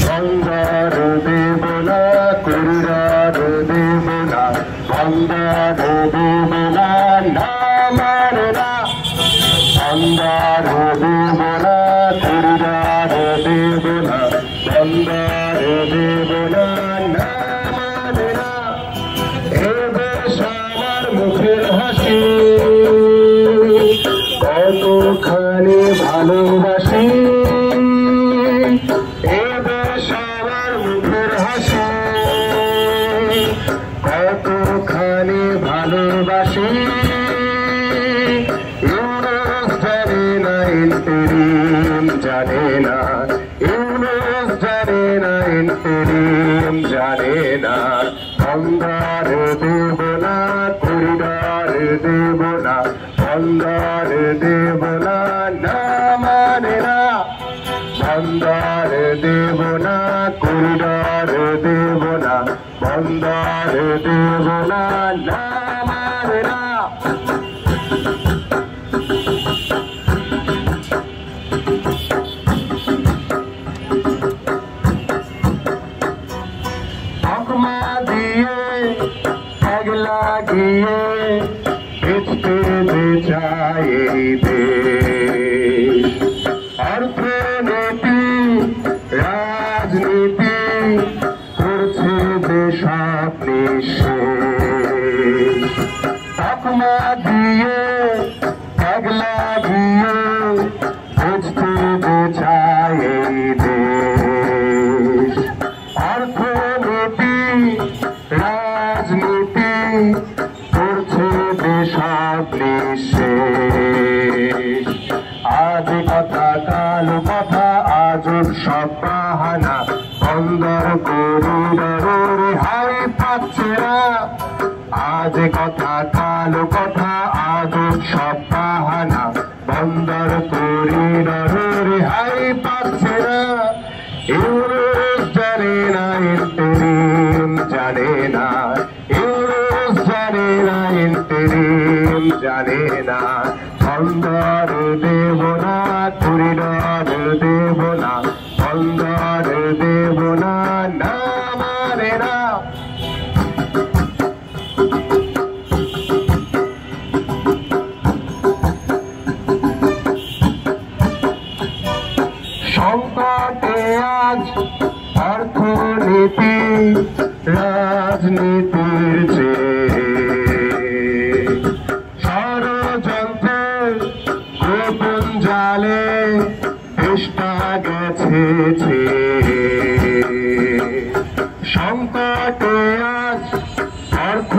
ভঙ্গার দেব না করিরার দেব না ভঙ্গার দেব না নামার না ভঙ্গার দেব না করিরার দেব না ভঙ্গার দেব না নামার না এ দেশ আমার মুখের হাসি কতখানি ভালোবাসি কতখানি ভালোবাসি ইউনুস জানে না ইন্তেরিম জানে না ইউনুস জানে না ইন্তেরিম জানে না ভঙ্গার দেব না করিডর দেব না ভঙ্গার দেব না না মানে না ভঙ্গার দেব না করিডর দেব না ভঙ্গার দেব না না মানে না তকমা দিয়ে ত্যাগ লাগিয়ে বেচতে যে চায় এই দেশ অর্থনীতি রাজনীতি করছে যে সব নিঃশেষ তকমা দিয়ে ত্যাগ লাগিয়ে বেচতে যে চায় এই দেশ অর্থনীতি রাজনীতি করছে যে সব নিঃশেষ আজ কথা কাল কথা আজ সব বাহানা বন্দর করিডর রেহাই পাচ্ছে না আজ কথা কাল কথা আজ সব বাহানা বন্দর করিডর রেহাই পাচ্ছে না ইউনুস জানে না ইন্তেরিম জানে না ইউনুস জানে না ইন্তেরিম জানে না ভঙ্গার দেব না করিডর দেব না ভঙ্গার দেব না না মানে না সংকটে আজ অর্থনীতি রাজনীতির চেয়ে ষড়যন্ত্রের গোপন জালে চেষ্টা গেছে সংকটে আজ অর্থ